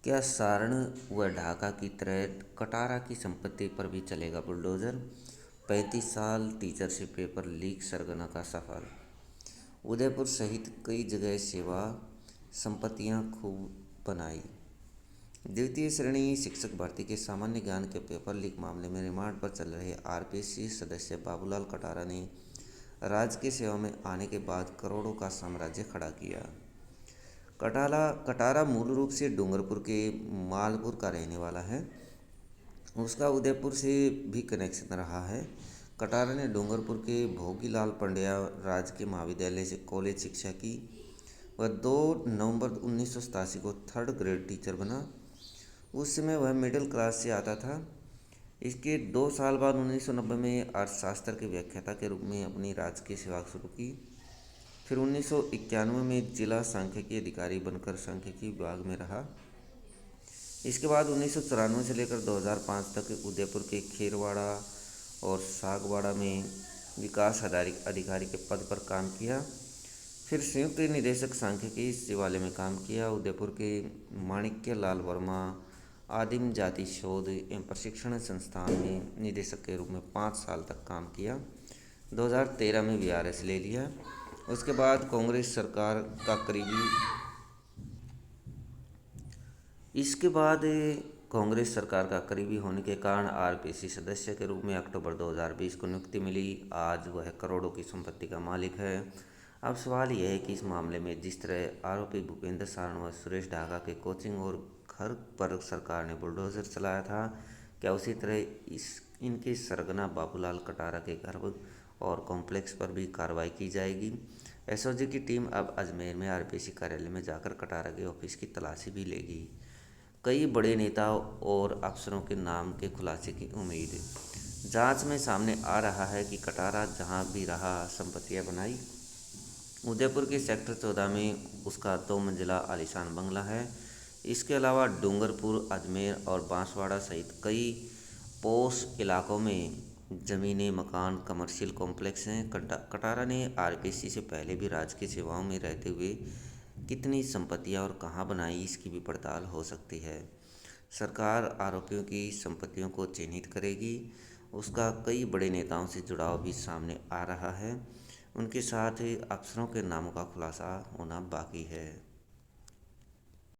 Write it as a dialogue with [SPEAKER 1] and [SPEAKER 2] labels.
[SPEAKER 1] क्या सारण व ढाका की तरह कटारा की संपत्ति पर भी चलेगा बुलडोजर? 35 साल टीचरशिप पेपर लीक सरगना का सफल। उदयपुर सहित कई जगह सेवा संपत्तियां खूब बनाई। द्वितीय श्रेणी शिक्षक भर्ती के सामान्य ज्ञान के पेपर लीक मामले में रिमांड पर चल रहे आरपीएससी सदस्य बाबूलाल कटारा ने राजकीय सेवा में आने के बाद करोड़ों का साम्राज्य खड़ा किया। कटारा मूल रूप से डूंगरपुर के मालपुर का रहने वाला है। उसका उदयपुर से भी कनेक्शन रहा है। कटारा ने डूंगरपुर के भोगीलाल पंड्या राजकीय महाविद्यालय से कॉलेज शिक्षा की। वह 2 नवंबर 1987 को 3rd ग्रेड टीचर बना। उस समय वह मिडिल क्लास से आता था। इसके 2 साल बाद 1990 में अर्थशास्त्र के व्याख्याता के रूप में अपनी राजकीय सेवा शुरू की। फिर 1991 में जिला सांख्यिकी अधिकारी बनकर सांख्यिकी विभाग में रहा। इसके बाद 1994 से लेकर 2005 तक उदयपुर के खेरवाड़ा और सागवाड़ा में विकास अधिकारी के पद पर काम किया। फिर संयुक्त निदेशक सांख्यिकी सेवालय में काम किया। उदयपुर के माणिक्य लाल वर्मा आदिम जाति शोध एवं प्रशिक्षण संस्थान में निदेशक के रूप में 5 साल तक काम किया। 2013 में वीआरएस ले लिया। उसके बाद कांग्रेस सरकार का करीबी इसके बाद कांग्रेस सरकार का करीबी होने के कारण आरपीएससी सदस्य के रूप में अक्टूबर 2020 को नियुक्ति मिली। आज वह करोड़ों की संपत्ति का मालिक है। अब सवाल यह है कि इस मामले में जिस तरह आरोपी भूपेंद्र सारण व सुरेश ढाका के कोचिंग और घर पर सरकार ने बुलडोजर चलाया था, क्या उसी तरह इनके सरगना बाबूलाल कटारा के घर और कॉम्प्लेक्स पर भी कार्रवाई की जाएगी? एसओजी की टीम अब अजमेर में आरपीएससी कार्यालय में जाकर कटारा के ऑफिस की तलाशी भी लेगी। कई बड़े नेताओं और अफसरों के नाम के खुलासे की उम्मीद। जांच में सामने आ रहा है कि कटारा जहां भी रहा संपत्तियां बनाई। उदयपुर के सेक्टर 14 में उसका 2 मंजिला आलीशान बंगला है। इसके अलावा डूंगरपुर, अजमेर और बांसवाड़ा सहित कई पॉश इलाकों में ज़मीनें, मकान, कमर्शियल कॉम्प्लेक्स हैं। कटारा ने आरपीएससी से पहले भी राजकीय सेवाओं में रहते हुए कितनी संपत्तियां और कहां बनाई, इसकी भी पड़ताल हो सकती है। सरकार आरोपियों की संपत्तियों को चिन्हित करेगी। उसका कई बड़े नेताओं से जुड़ाव भी सामने आ रहा है। उनके साथ ही अफसरों के नामों का खुलासा होना बाकी है।